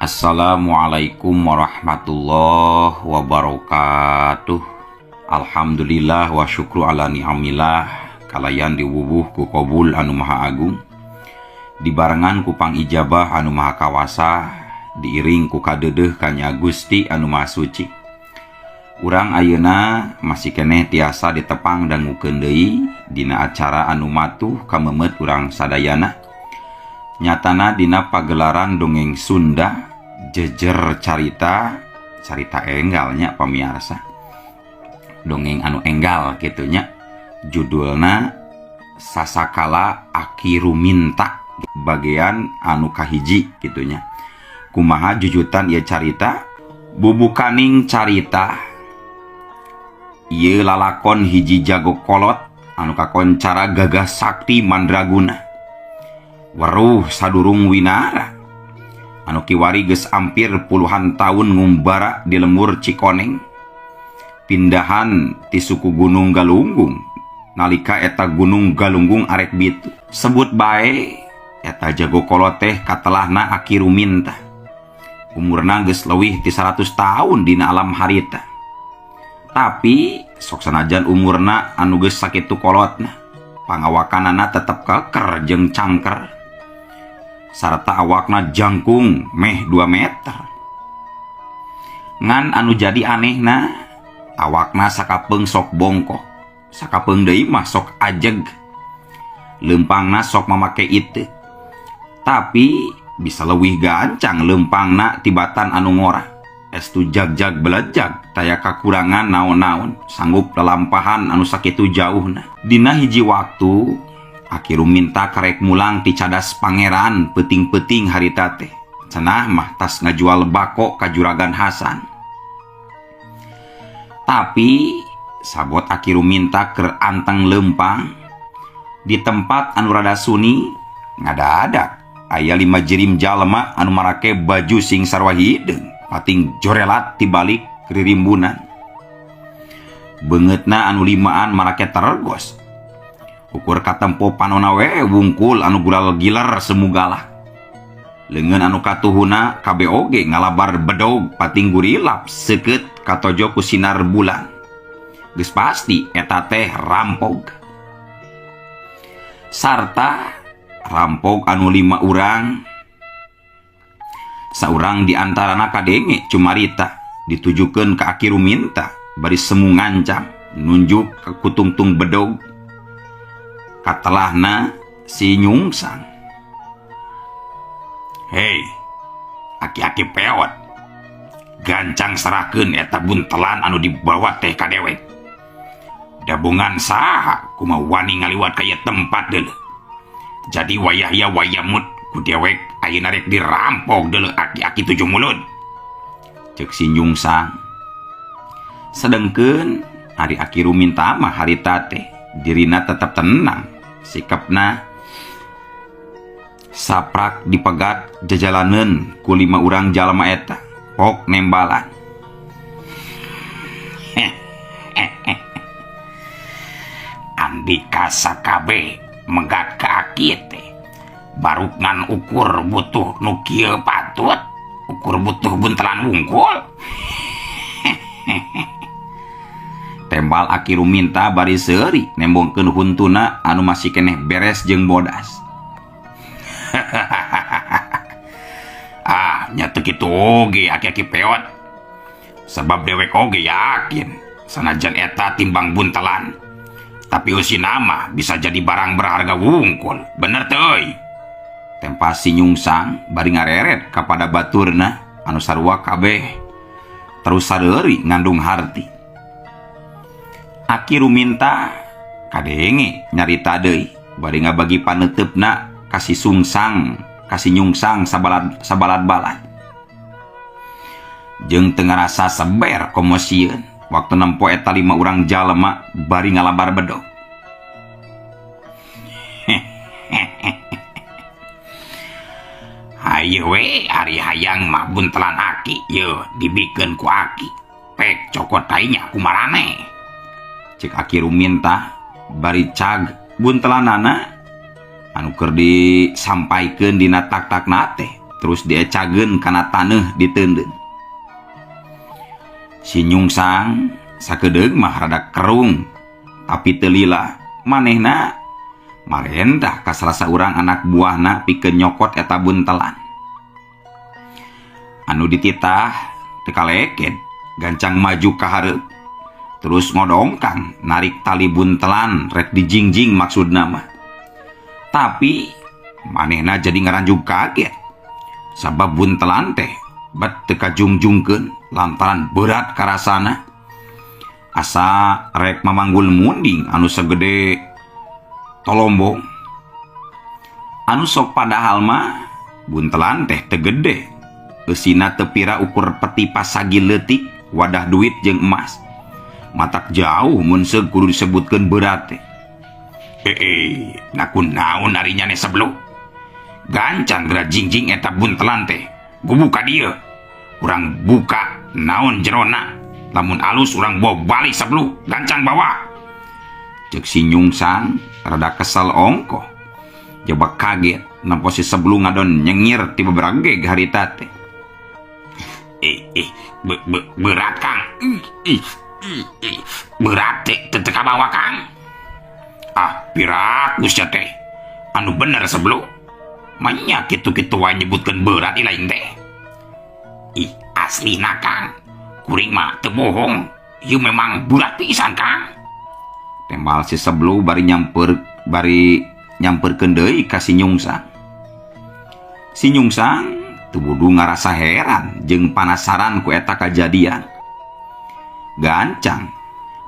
Assalamualaikum warahmatullahi wabarakatuh. Alhamdulillah wa syukru ala ni'amillah kalayan diwubuh ku qabul anu maha agung, dibarengan ku pang ijabah anu maha kawasa, diiring ku kadeudeuh kanya Gusti anu maha suci. Urang ayeuna masih keneh tiasa ditepang dangukeun deui dina acara anu matuh kamemet urang sadayana. Nyatana dina pagelaran dongeng Sunda jejer carita enggalnya pamiarsa, dongeng anu enggal gitunya, judulna Sasakala Aki Ruminta bagian anu kahiji gitunya. Kumaha jujutan ieu carita? Bubukaning carita ieu lalakon hiji jago kolot anu kakoncara gagah sakti mandraguna, weruh sadurung winara anu kiwari geus ampir puluhan tahun ngumbara di lembur Cikoneng, pindahan ti suku Gunung Galunggung nalika eta Gunung Galunggung arek bitu. Sebut bae eta jago kolot teh katelahna Aki Ruminta, umurna geus leuwih ti 100 tahun dina alam harita. Tapi sok sanajan umurna anu geus sakitu kolotna, pangawakanana tetep keker jeung cangker, sarta awakna jangkung meh 2 meter. Ngan anu jadi anehna, awakna sakapeung sok bongkok, sakapeung deui mah sok ajeg, leumpangna sok mamake iteu. Tapi bisa leuwih gancang leumpangna tibatan anu ngora, estu jag-jag belejag taya kakurangan naon-naon sanggup lalampahan anu sakitu jauhna. Dina hiji waktu Aki Ruminta karek mulang ti cadas pangeran peuting-peuting harita teh, cenah mah tas ngajual bako ka Juragan Hasan. Tapi sabot Aki Ruminta keur anteng leumpang di tempat anu rada suni, ngadadak aya 5 jirim jalma anu marake baju sing sarua hideung pating jorelat tibalik ririmbunan. Beungeutna anu limaan marake tergos, ukur katempo panonna we wungkul anu gural gilar semugalah. Leungeun anu katuhuna kabe oge ngalabar bedog pating gurilap seukeut katojo ku sinar bulan. Geus pasti eta teh rampog. Sarta rampog anu 5 urang, saurang di antarana kadenge cumarita ditujukeun ka Aki Ruminta bari semu ngancam nunjuk ke kutungtung bedog. Katelahna si Nyungsang, "Hei, aki-aki peot, gancang serahkeun eta buntelan anu dibawa teh ka dewek. Dabungan saha kumaha wani ngaliwat ka ieu tempat deuleu. Jadi wayah wayamut ku dewek ayeuna rek dirampok deuleu aki-aki 7 mulut," ceuk si Nyungsang. Sedengkeun ari Aki Ruminta mah harita teh dirina tetep tenang, sikapna saprak dipegat jajalaneun ku 5 urang jalma eta pok nembalan. Andika sakabe megat ka aki teh baru ngan ukur butuh nu kieu patut, ukur butuh buntelan wungkul. Tembal Aki Ruminta bari seuri nembongkeun huntuna anu masih keneh beres jeung bodas. Nya teu kitu oge aki-aki peot. Sabab dewek oge yakin sanajan eta timbang buntelan, tapi usina mah bisa jadi barang berharga wungkul. Bener teuy. Tempa si Nyungsang bari ngareret kapada baturna anu sarua kabeh terus sareuri ngandung harti. Aki Ruminta kadenge nyarita deui bari ngabagi paneutepna kasih Nyungsang sabalad-balad. Jeung teu ngarasa seber komosieun waktu nempo eta 5 urang jalma bari ngalabar bedog. "Hayu we ari hayang mah buntelan aki yeuh dibikeun ku aki. Pek cokot tainya kumarane," cek Aki Ruminta bari cag buntelanana anu keur disampaikeun dina tak-takna teh terus diecageun kana taneuh diteunden. Si Nyungsang sakedeug mah rada kerung tapi teu lila, manehna marentah ka salah saurang anak buahna pikeun nyokot eta buntelan. Anu dititah teu kaleket gancang maju ka hareup terus ngodongkang narik tali buntelan rek dijingjing maksudna mah. Tapi manehna jadi ngaranjug kaget sabab buntelan teh bet teu kajungjungkeun lantaran berat karasana. Asa rek mamanggul munding anu segede tolombong. Anu sok padahal mah buntelan teh teu gede, eusina teu pira ukur peti pasagi leutik wadah duit jeung emas. Matak jauh mun seug kudu disebutkeun berat teh. Naon ari nya sebelum gancang geura jingjing eta buntelan teh. Gubuka dieu. Urang buka naon jerona. Lamun alus urang bawa balik sebelum gancang bawa. Cek si Nyungsang rada kesal ongko. Coba kaget nampo si sebelum ngadon nyengir ti beberage harita teh. Berat Kang. Berat teh teu kabawa Kang. Pirakus ya teh. Anu bener sebelum. Manya kitu-kitu wae nyebutkeun berat lain teh. Aslina Kang. Kuring mah teu bohong. Ieu memang berat pisan Kang. Tembal si sebelum bari nyamperkeun deui ka si Nyungsang. Si Nyungsang teu budu ngarasa heran jeung panasaran ku eta kajadian. Gancang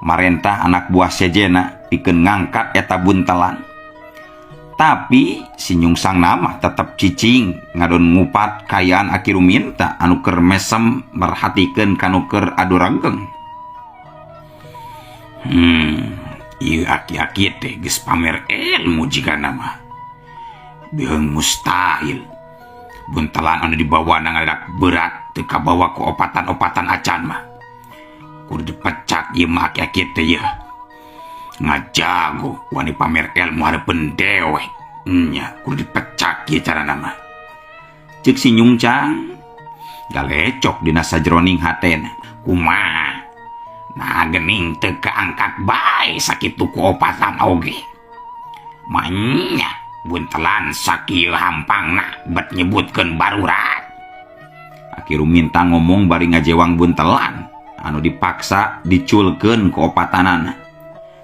marentah anak buah sejena pikeun ngangkat eta buntelan. Tapi si Nyungsang nama tetep cicing ngadon ngupat kayaan Aki Ruminta anu keur mesem merhatikeun kanu keur adu ranggeng. Ieu aki-aki teh geus pamer ilmu jigana mah. Beung mustahil. Buntelan anu dibawana ngadadak berat teu kabawa ku opatan-opatan acan mah. Kudu dipecat ieu mah aki-aki teh yeuh. Ngajago wani pamer ilmu hareupeun dewek. Nya kudu dipecat ieu carana mah. Ceuk si Nyungsang galecok dina sajroning hatena. Kumaha? Nah geuning teu kaangkat bae sakitu ku opatan oge. Manya buntelan sakieu hampangna bet nyebutkeun barurat. Aki Ruminta ngomong bari ngajewang buntelan anu dipaksa diculkeun ku opatanana.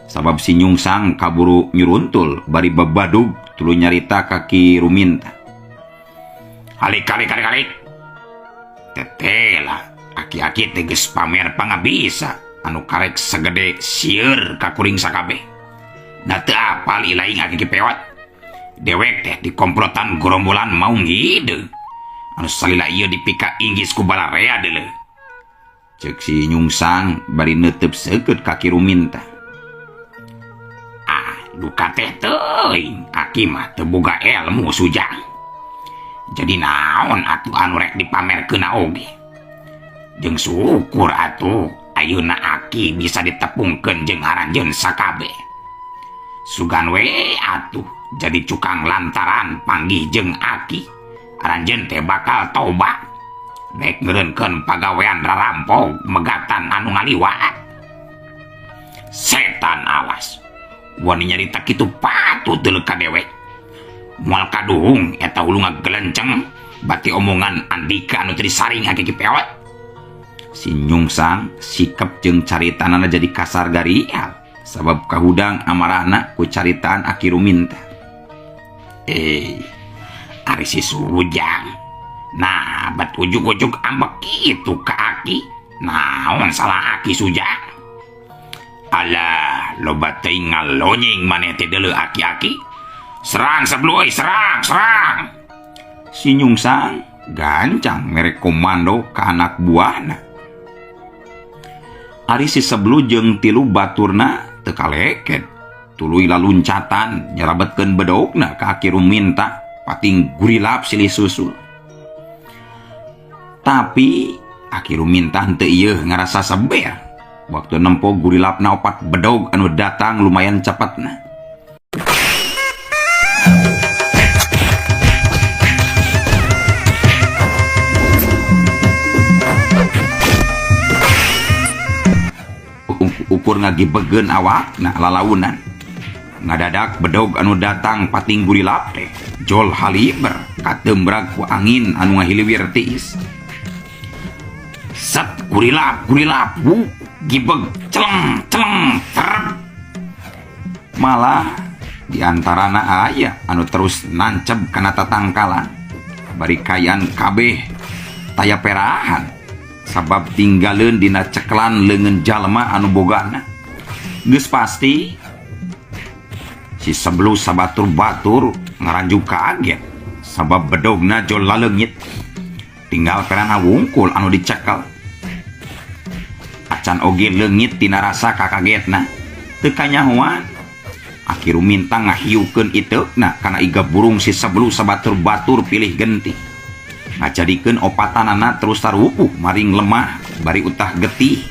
Sabab si Nyungsang kaburu nyuruntul bari babadug tuluy nyarita Ki Ruminta. Halik. Tetela aki-aki teh geus pamer pangabisa anu karek segede sieur ka kuring sakabeh. Da teu apal ilaing aki pewat. Dewek teh dikomplotan gerombolan maung hideu. Anu salila ieu dipika inggis ku balarea deuleu. Ceuk si Nyungsang bari neuteub seukeut ka Ki Ruminta. Duka teh teuing aki mah teu boga ilmu sujang. Jadi naon atuh anu rek dipamerkeun oge. Jeung syukur atuh ayeuna aki bisa ditepungkeun jeung haranjeun sakabeh. Sugan we atuh jadi cukang lantaran panggih jeung aki. Haranjeun teh bakal tobat. Rek ngeureunkeun pagawean rarampok megatan anu ngaliwat. Setan awas. Wani nyarita kitu patut deuleu ka dewek. Moal kaduhung eta ulu ngagelenceng bati omongan Andika anu teu disaring aki pewat. Si Nyungsang sikep jeung caritanana jadi kasar garial sabab kahudang amarahna ku caritaan Aki Ruminta. Ari si Sujang. Nah, bat ujug-ujug ambek kitu ka Aki. Naon salah Aki Sujang? Alah, loba teuing ngalonying maneh teh deuleu aki-aki. Serang sablu euy, serang. Si Nyungsang gancang merek komando ka anak buahna. Ari si seblu jeung tilu baturna teu kaleket. Tuluy laluncatan nyarabetkeun bedogna ka Aki Ruminta pating gurilap silih susul. Tapi Aki Ruminta henteu ieu ngarasa saber. Waktu nempo gurilapna opat bedog anu datang lumayan cepatna. ukur ngagibegen awakna lalaunan. Ngadadak bedog anu datang pating gurilap teh jol haliber katembrag ku angin anu ngahiliwir tiis. Set gurilap gibeg celeng terep. Malah diantarana aya anu terus nancep kana tatangkalan bari kayan kabeh taya perahan sabab tinggaleun dina ceklan leungeun jalma anu bogana. Geus pasti si Sablu sabatur-batur ngaranjuk kaget sabab bedogna jol laleungit tinggal perana wungkul anu dicekel. Acan oge leungit tina rasa kakagetna teu kanyahoan. Aki Ruminta ngahiukeun iteukna kana iga burung si Sablu sabatur-batur pilih genti ngajadikeun opatanana terus tarupuh maring lemah bari utah getih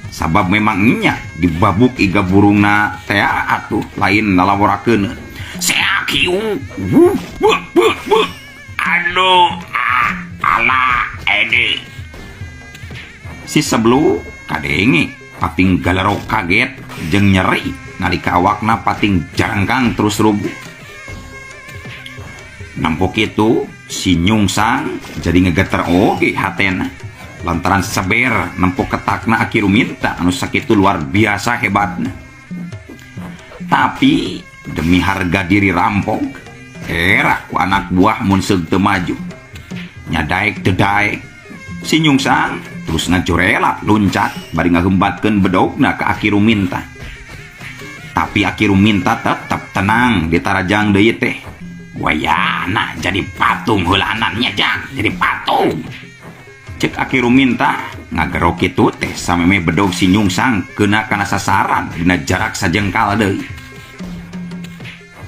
sabab memang nya dibabuk iga burungna teh atuh lain nalaworakeun seakiu ala ede. Si Sablu kadenge pating galerok kaget jeung nyeri nalika awakna pating jarangkang terus rubuh. Nampok itu si Nyungsang jadi ngegeter oge hatena lantaran seber nempok ketakna Aki Ruminta anu sakitu luar biasa hebatna. Tapi demi harga diri rampok era ku anak buah mun seug teu maju nya daek teu daek si Nyungsang terus ngajorela luncat bari ngahembatkeun bedogna ka Aki Ruminta. Tapi Aki Ruminta tetap tenang di tarajang deui teh. Wayana jadi patung heulanannya jang jadi patung. Cek Aki Ruminta ngagerok kitu teh sameme bedog si Nyungsang keuna kana sasaran dina jarak sajengkal deui.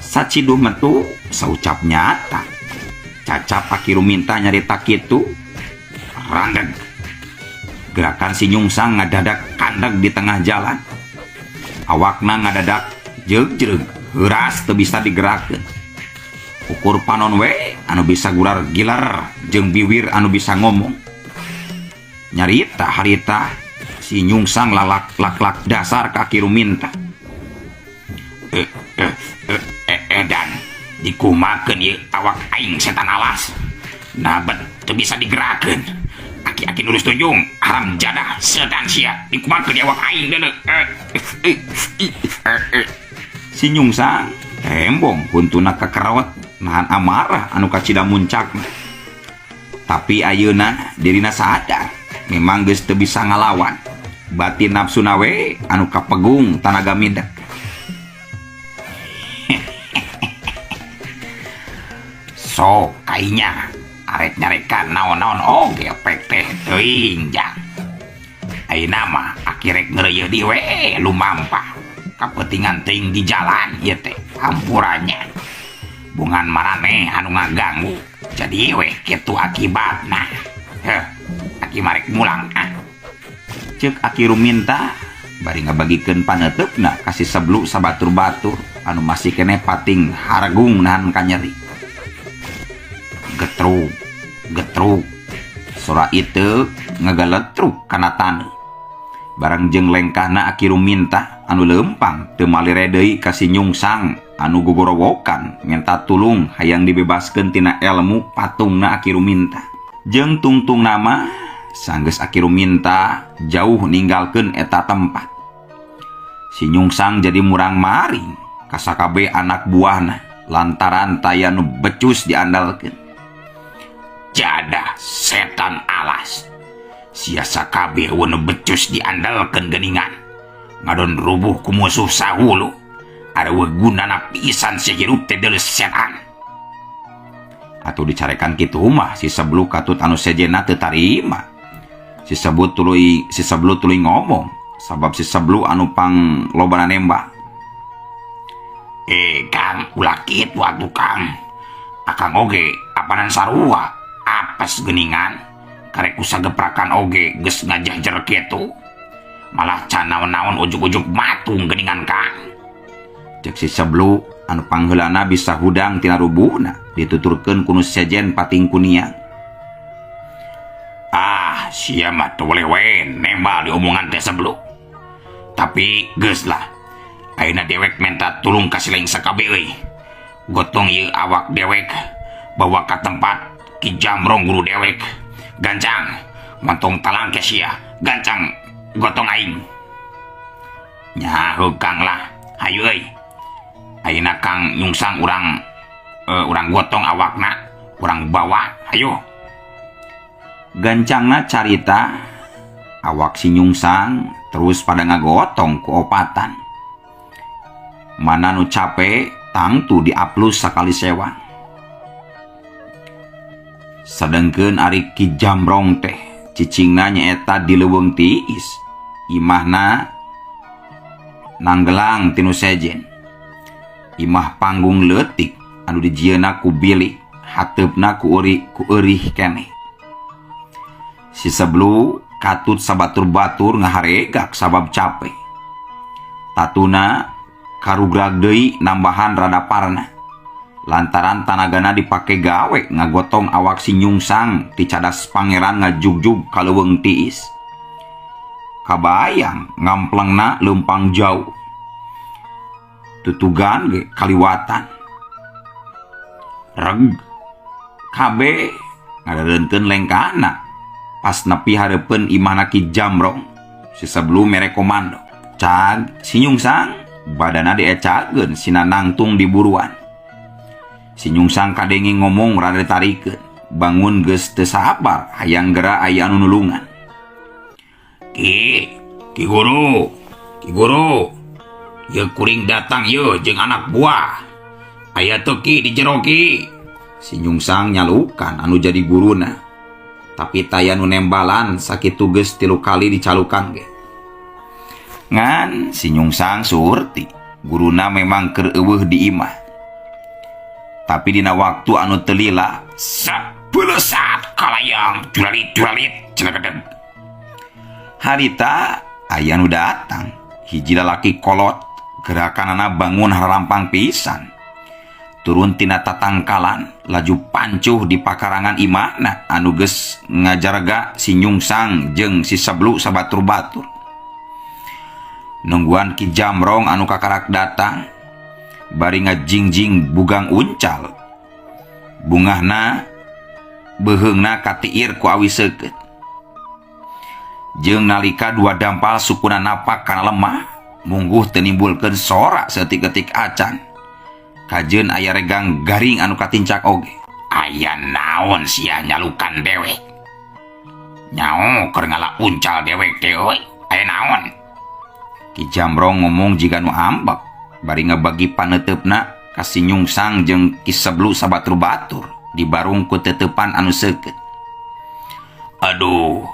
Saciduh metu saucap nyata. Cacap Aki Ruminta nyarita kitu randeg. Gerakan si Nyungsang ngadadak kandeg di tengah jalan. Awakna ngadadak jeug-jeug heuras teu bisa digerakkeun. Ukur panon we anu bisa gurar gilar jeung biwir anu bisa ngomong. Nyarita harita si Nyungsang lalak lak dasar ka Aki Ruminta. Edan dikumakeun ieu awak aing setan alas. Nah bet teu bisa digerakkeun. Aki-aki nurus tunjung haram jadah setan sia dikumakeun awak aing deuleu. Si Nyungsang tembong kuntuna kakerawat nahan amarah anu kacida muncakna. Tapi ayeuna dirina sadar memang geus teu bisa ngalawan batin nafsuna we anu kapegung tanaga midek. So kainya arek nyarekan naon-naon oge pek teh teuing jang. Ayeuna mah akirek ngeureuyeun di we lumampah kapentingan teuing di jalan ieu teh hampurannya. Bungan marane anu ngaganggu jadi we kitu akibatna. Aki marek mulang Cek Aki Ruminta bari ngabagikeun paneteupna ka si Sablu sabatur-batur anu masih kene pating haragung nahan kanyeri. Getruk sora itu ngagaletruk kana taneuh. Barang jeung lengkahna Aki Ruminta anu leumpang teu malire deui ka si Nyungsang anu gogorowokan minta tulung hayang dibebaskeun tina ilmu patungna Aki Ruminta. Jeung tungtung nama sanggeus Aki Ruminta jauh ninggalkeun eta tempat. Si Nyungsang jadi murang maring ka sakabeh anak buahna lantaran taya nu becus diandalkeun. Jadah setan alas sia sakabeh nu becus diandalkeun geuningan ngadon rubuh ku musuh sahulu. Ada wegunana pisan si hirup teh deuleu setan. Atuh dicarekan kitu mah si Sablu katut anu sejena teu tarima. Si Sablu tuluy ngomong sabab si Sablu anu pang lobana nembak. Kang ulah kitu atuh Kang. Akang oge apanan sarua apes geuningan karek usageprakan oge geus ngajahjer kitu. Malah can naon-naon ujug-ujug matung geuningan Kang. Cek si Sablu anu pangheulana bisa hudang tina rubuhna dituturkeun ku nu sejen pating kuniang. Sia mah teu boleh we nembal di omongan teh Sablu. Tapi geus lah, ayeuna dewek minta tulung ka Sileng sakabe euy. Gotong ieu awak dewek bawa ka tempat Ki Jamrong guru dewek. Gancang montong talang ke sia, gancang gotong aing. Nya Kang lah, hayu euy. Ayeuna Kang nyungsang urang gotong awakna, urang bawa, hayu. Gancangna carita, awak si nyungsang terus pada ngagotong ku opatan. Mana nu capek tangtu diaplus sakali sewang. Sedengkeun ari Ki Jamrong teh cicingna nyaeta di leuweung tiis, imahna nanggelang tinu sejen. Imah panggung leutik anu dijieuna ku bilik, hateupna ku eurih keneh. Si Seblu katut sabatur batur ngaharegak sabab capek. Tatuna karugrag deui nambahan rada parna. Lantaran tanagana dipake gawe ngagotong awak si nyungsang ti cadas pangeran ngajugjug ka leuweung tiis. Kabayang ngamplengna leumpang jauh. Tutugan ge kaliwatan. Reg kabe ngadareunkeun lengkana pas nepi hareupeun imahna Ki Jamrong. Si Seblu mere komando. Cag si nyungsang badana diecageun sina nangtung di buruan. Si nyungsang kadenge ngomong rada tarikeun, bangun geus teu sabar hayang geura aya anu nulungan. Ki guru, ye kuring datang ye jeung anak buah. Aya teu Ki di jero Ki. Si nyungsang nyalukan anu jadi guruna. Tapi taya nu nembalan sakitu geus 3 kali dicalukan ge. Ngan si nyungsang surti, guruna memang keur eueuh di imah. Tapi dina waktu anu teu lila, sabeulesat kalayang juralit cilekedeg. Harita aya nu datang, hiji lalaki kolot, gerakanana bangun harampang pisan. Turun tina tatangkalan, laju pancuh di pakarangan imahna anu geus ngajarga si nyungsang jeung si Seblu sabatur batur. Nungguan Ki Jamrong anu kakarak datang, bari ngajingjing bugang uncal. Bungahna beheungna katiir ku awi seukeut. Jeung nalika 2 dampal sukuna napak kana lemah, mungguh teu nimbulkeun sora saeutik-eutik acan. Kajeun aya regang garing anu katincak oge. Aya naon sia nyalukan dewek? Nyaho keur ngala uncal dewek teh euy? Aya naon? Ki Jamrong ngomong jiga nu ambek, bari ngabagi paneteupna ka si nyungsang jeung Ki Seblu sabatur batur di barung ku teteupan anu seukeut. Aduh,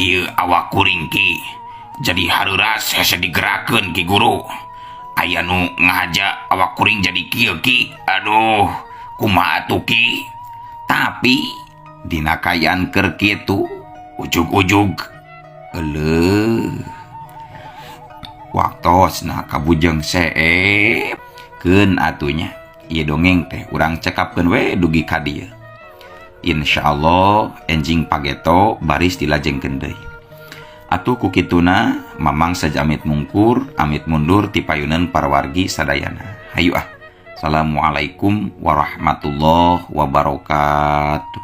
ieu awak kuring Ki jadi hareuras hese digerakeun Ki Guru. Aya nu ngahaja awak kuring jadi kieu Ki. Aduh, kumaha atuh Ki? Tapi dina kayaan keur kitu ujug-ujug euleuh waktosna kabujeng seep keun atunya. Ieu dongeng teh urang cekapkeun we dugi ka dieu. Insyaallah enjing pageto baris dilajengkeun deui. Atuh ku kituna mamang saja amit mungkur, amit mundur ti payuneun para wargi sadayana. Hayu ah. Assalamualaikum warahmatullahi wabarakatuh.